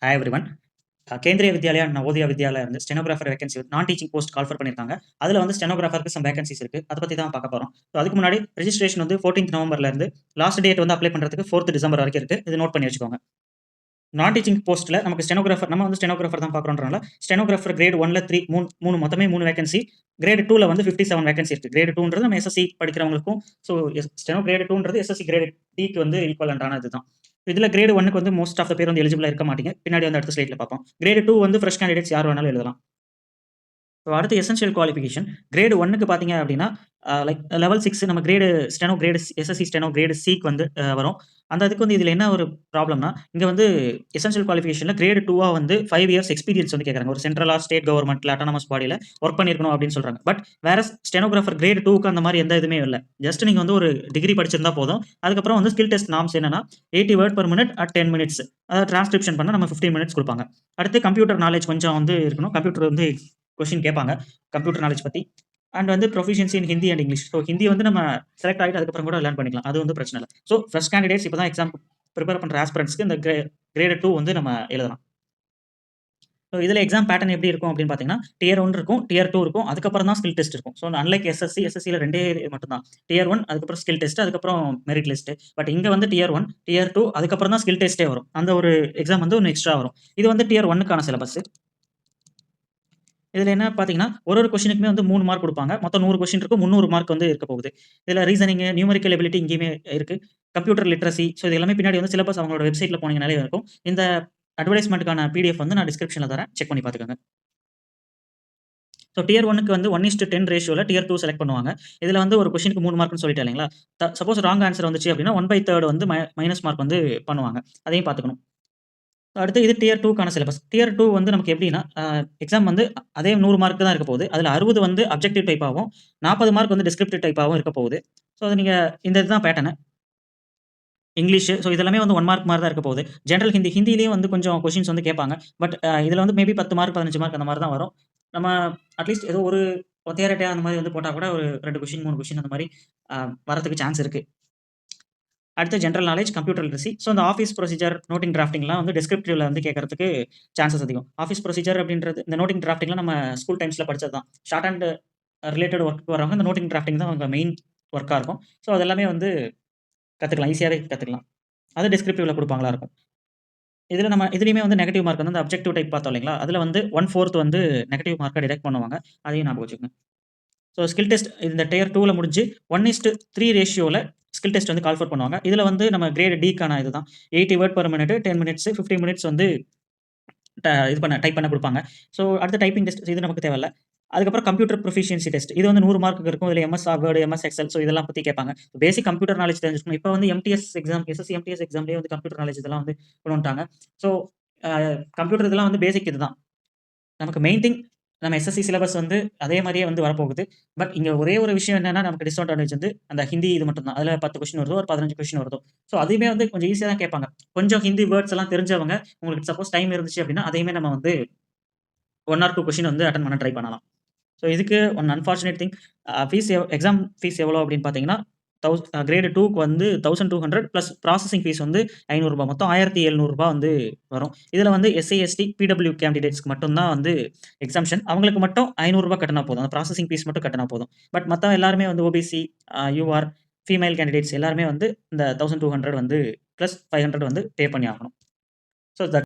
Hi everyone. Kendriya Vidyalaya, Navodaya Vidyalaya வந்து stenographer vacancy non teaching post call for பண்ணியிருக்காங்க. அதில வந்து ஸ்டெனோகிராஃபருக்கு சம் வேகன்சிஸ் இருக்கு. அத பத்தி தான் பார்க்க போறோம். ஸோ அதுக்கு முன்னாடி ரெஜிஸ்ட்ரேஷன் வந்து 14த் நவம்பர்ல இருந்து லாஸ்ட் டேட் வந்து அப்ளை பண்றதுக்கு 4த் டிசம்பர் வரைக்கும் இருக்கு. இது நோட் பண்ணி வச்சுக்கோங்க. நான் டீச்சிங் போஸ்ட்ல நமக்கு ஸ்டெனோகிராஃபர் நம்ம வந்து ஸ்டெனோகிராஃபர் தான் பார்க்குறோம்ன்றனால, ஸ்டெனோகிராஃபர் கிரேட் 1ல 3 மொத்தமே 3 வேகன்சி. கிரேட் 2ல வந்து 57 வேகன்சி இருக்கு. கிரேட் 2ன்றது நம்ம எஸ்எஸ்சி படிக்கிறவங்களுக்கும், ஸோ ஸ்டெனோ கிரேட் 2ன்றது எஸ்எஸ்சி கிரேட் டிக்கு வந்து ஈக்குவலன்ட்டான இதுதான். இதுல கிரேட் 1க்கு வந்து மோஸ்ட் ஆஃப் த பேர் வந்து எலிஜிபிளா இருக்க மாட்டீங்க. பின்னாடி வந்து அடுத்த ஸ்லைட்ல பார்ப்போம். கிரேட் 2 வந்து ஃப்ரெஷ் கேண்டிடேட்ஸ் யார் வேணாலும் எழுதலாம். ஸோ அடுத்து எசென்ஷியல் குவாலிஃபிகேஷன். கிரேட் 1க்கு பார்த்தீங்க அப்டின்னா, லைக் லெவல் 6 நம்ம steno grade SSC steno grade சிக்கு வந்து வரும். அந்த இதுக்கு வந்து இதுல என்ன ஒரு ப்ராப்ளம்னா, இங்க வந்து எசென்ஷியல் குவாலிஃபிகேஷன்ல கிரேட் 2வா வந்து 5 இயர்ஸ் எக்ஸ்பீரியன்ஸ் வந்து கேட்கறாங்க. ஒரு சென்ட்ரல் ஆர் ஸ்டேட் கவர்ன்மென்ட்ல அட்டானமஸ் பாடில வொர்க் பண்ணியிருக்கணும் அப்டின்னு சொல்றாங்க. பட் வேறஸ் ஸ்டெனோகிராஃபர் கிரேட் 2க்கு அந்த மாரி எந்த இதுவுமே இல்ல. ஜஸ்ட் நீங்க வந்து ஒரு டிகிரி படிச்சிருந்தா போதும். அதுக்கப்புறம் வந்து ஸ்கில் டெஸ்ட் நார்ம்ஸ் என்னன்னா 80 word per minute at 10 minutes. அதாவது டிரான்ஸ்கிரிப்ஷன் பண்ணா நம்ம 15 மினிட்ஸ் குடுப்பாங்க. அடுத்து கம்ப்யூட்டர் நாலேட்ஜ் கொஞ்சம் வந்து இருக்கணும். கம்ப்யூட்டர் வந்து கொஸ்டின் கேட்பாங்க. கம்ப்யூட்டர் நாலேட்ஜ் பத்தி. அண்ட் வந்து proficiency in Hindi and English. So Hindi வந்து நம்ம செலக்ட் ஆயிட்டு அதுக்கப்புறம் கூட லேர்ன் பண்ணிக்கலாம். அது வந்து பிரச்சனை இல்ல. ஸோ ஃப்ரெஷ் கேண்டிடேட்ஸ் இப்ப தான் எக்ஸாம் பிரிப்பேர் பண்ற ஆஸ்பிரண்ட்ஸ்க்கு இந்த கிரேட் 2 வந்து நம்ம எழுதலாம். ஸோ இதுல எக்ஸாம் பேட்டர்ன் எப்படி இருக்கும் அப்படின்னு பார்த்தீங்கன்னா, டியர் 1 இருக்கும், டியர் 2 இருக்கும். அதுக்கப்புறம் தான் ஸ்கில் டெஸ்ட் இருக்கும். ஸோ அன்லைக் எஸ்எஸ்சில 2டே மட்டும் தான். டியர் 1 அதுக்கப்புறம் ஸ்கில் டெஸ்ட் அதுக்கப்புறம் மெரிட் லிஸ்ட். பட் இங்க வந்து டியர் 1, டியர் 2 அதுக்கப்புறம் தான் ஸ்கில் டெஸ்ட்டே வரும். அந்த ஒரு எக்ஸாம் வந்து ஒண்ணு எக்ஸ்ட்ரா வரும். இது வந்து டியர் 1க்கான சிலபஸ். இதுல என்ன பார்த்தீங்கன்னா, ஒரு கொஸ்டினுக்குமே வந்து 3 மார்க் குடுப்பாங்க. மொத்தம் 100 கொஸ்டின் இருக்கும். 300 மார்க் வந்து இருக்க போகுது. இதுல ரீசனிங், நியூமெரிக்கல் எபிலிட்டி இங்கேயுமே இருக்கு. கம்ப்யூட்டர் லிட்ரசி ஸோ இது எல்லாமே பின்னாடி வந்து சிலபஸ் அவங்களோட வெப்சைட்ல போனீங்கனாலே இருக்கும். இந்த அட்வர்டைஸ்மென்ட்க்கான பிடிஎஃப் வந்து நான் டிஸ்கிரிப்ஷன்ல தரேன். செக் பண்ணி பார்த்துக்கோங்க. ஸோ டியர் 1க்கு வந்து 1:10 ரேஷியோல டியர் 2 செலக்ட் பண்ணுவாங்க. இதுல வந்து ஒரு கொஸ்டினுக்கு 3 மார்க்னு சொல்லிட்டேன் இல்லைங்களா? சப்போஸ் ராங் ஆன்ஸர் வந்துச்சு அப்படின்னா 1/3 வந்து மைனஸ் மார்க் வந்து பண்ணுவாங்க. அதையும் பார்த்துக்கணும். அடுத்து இது டியர் 2க்கான சிலபஸ். டியர் 2 வந்து நமக்கு எப்படின்னா, எக்ஸாம் வந்து அதே 100 மார்க் தான் இருக்க போகுது. அதுல 60 வந்து அப்ஜெக்டிவ் டைப்பாவும், 40 மார்க் வந்து டிஸ்கிரிப்டிவ் டைப்பாவும் இருக்க போகுது. ஸோ அது நீங்க இந்த இதுதான் பேட்டர்னு. இங்கிலீஷ் ஸோ இது எல்லாமே வந்து 1 மார்க் மாரி தான் இருக்க போகுது. ஜெனரல் ஹிந்தி ஹிந்திலயும் வந்து கொஞ்சம் கொஸ்டின்ஸ் வந்து கேட்பாங்க. பட் இதுல வந்து மேபி 10 மார்க், 15 மார்க் அந்த மாரி தான் வரும். நம்ம அட்லீஸ்ட் ஏதோ ஒரு ஒத்தையா அந்த மாரி வந்து போட்டா கூட ஒரு 2 கொஸ்டின், 3 கொஸ்டின் அந்த மாரி அ வரதுக்கு சான்ஸ் இருக்கு. அடுத்து general knowledge, computer literacy. So இந்த ஆஃபீஸ் ப்ரொசீஜர், நோட்டிங் டிராஃப்டிங்லாம் வந்து டிஸ்கிரிப்டிவ்ல வந்து கேட்கறதுக்கு சான்சஸ் அதிகம். ஆஃபீஸ் ப்ரொசீஜர் அப்படின்றது இந்த நோட்டிங் டிராஃப்டிங்லாம் நம்ம ஸ்கூல் டைம்ஸ்ல படிச்சது தான். ஷார்ட் அண்ட் ரிலேட்டட் ஒர்க்க்கு வரவங்க இந்த நோட்டிங் டிராஃப்டிங் தான் அவங்க மெயின் ஒர்க்கா இருக்கும். ஸோ அது எல்லாமே வந்து கத்துக்கலாம். ஈஸியாவே கத்துக்கலாம். அது டிஸ்கிரிப்டிவ்ல குடுப்பாங்களா இருக்கும். இதுல நம்ம இதுலயுமே வந்து நெகட்டிவ் மார்க் வந்து அந்த அப்ஜெக்டிவ் டைப் பார்த்தோம் இல்லைங்களா? அதுல வந்து 1/4 வந்து நெகட்டிவ் மார்க்கா டிடக்ட் பண்ணுவாங்க. அதையும் ஞாபகம் வச்சுக்கங்க. ஸோ ஸ்கில் டெஸ்ட் இந்த டியர் 2ல முடிஞ்சு 1:3 ரேஷியோல ஸ்கில் டெஸ்ட் வந்து கால் ஃபார் பண்ணுவாங்க. இதுல வந்து நம்ம கிரேட் டிக்கான இதுதான். 80 word per minute, 10 minutes, 15 minutes வந்து இது பண்ண டைப் பண்ண குடுப்பாங்க. ஸோ அடுத்து டைப்பிங் டெஸ்ட் இது நமக்கு தேவையில்ல. அதுக்கப்புறம் கம்ப்யூட்டர் ப்ரொஃபிஷியன்சி டெஸ்ட். இது வந்து 100 மார்க்குக்கு இருக்கும். இதுல MS Word, MS Excel so இதெல்லாம் பத்தி கேட்பாங்க. பேசிக் கம்ப்யூட்டர் நாலேட்ஜ் தெரிஞ்சிருக்கணும். இப்ப வந்து எம்டிஎஸ் எக்ஸாம், எஸ்எஸ்சி எம்டிஎஸ் எக்ஸாம்லயே வந்து கம்ப்யூட்டர் நாலேட்ஜ் இதெல்லாம் வந்து கொண்டு வந்துட்டாங்க. ஸோ அ கம்ப்யூட்டர் இதெல்லாம் வந்து பேசிக் இதுதான். நமக்கு மெயின் திங் நம்ம எஸ்எஸ்சி சிலபஸ் வந்து அதே மாரியே வந்து வரப்போகுது. பட் இங்க ஒரே ஒரு விஷயம் என்னன்னா, நமக்கு டிஸ்அட்வான்டேஜ் வந்து அந்த ஹிந்தி இது மட்டும் தான். அதுல 10 கொஸ்டின் வருதோ, ஒரு 15 கொஸ்டின் வருதோ. ஸோ அதுவுமே வந்து கொஞ்சம் ஈஸியா தான் கேட்பாங்க. கொஞ்சம் ஹிந்தி வேர்ட்ஸ் எல்லாம் தெரிஞ்சவங்க, உங்களுக்கு சப்போஸ் டைம் இருந்துச்சு அப்படின்னா, அதையுமே நம்ம வந்து 1 ஆர் 2 கொஸ்டின் வந்து அட்டெண்ட் பண்ண ட்ரை பண்ணலாம். ஸோ இதுக்கு one unfortunate thing exam fees எவ்வளோ அப்படின்னு பார்த்தீங்கன்னா, கிரேட் 2க்கு வந்து 1200 பிளஸ் ப்ராசஸிங் ஃபீஸ் வந்து ரூ. 500 மொத்தம் ரூ. 1700 வந்து வரும். இதுல வந்து எஸ்சி, எஸ்டி, பிடபிள்யூ கேண்டிடேட்ஸ்க்கு மட்டும் தான் வந்து எக்ஸம்ஷன். அவங்களுக்கு மட்டும் ரூ. 500 கட்டுனா போதும். அந்த ப்ராசஸிங் ஃபீஸ் மட்டும் கட்டுனா போதும். பட் மத்த எல்லாருமே வந்து ஓபிசி, யூஆர், ஃபீமேல் கேண்டிடேட்ஸ் எல்லாருமே வந்து இந்த 1200 வந்து பிளஸ் 500 வந்து பே பண்ணி ஆகணும். So that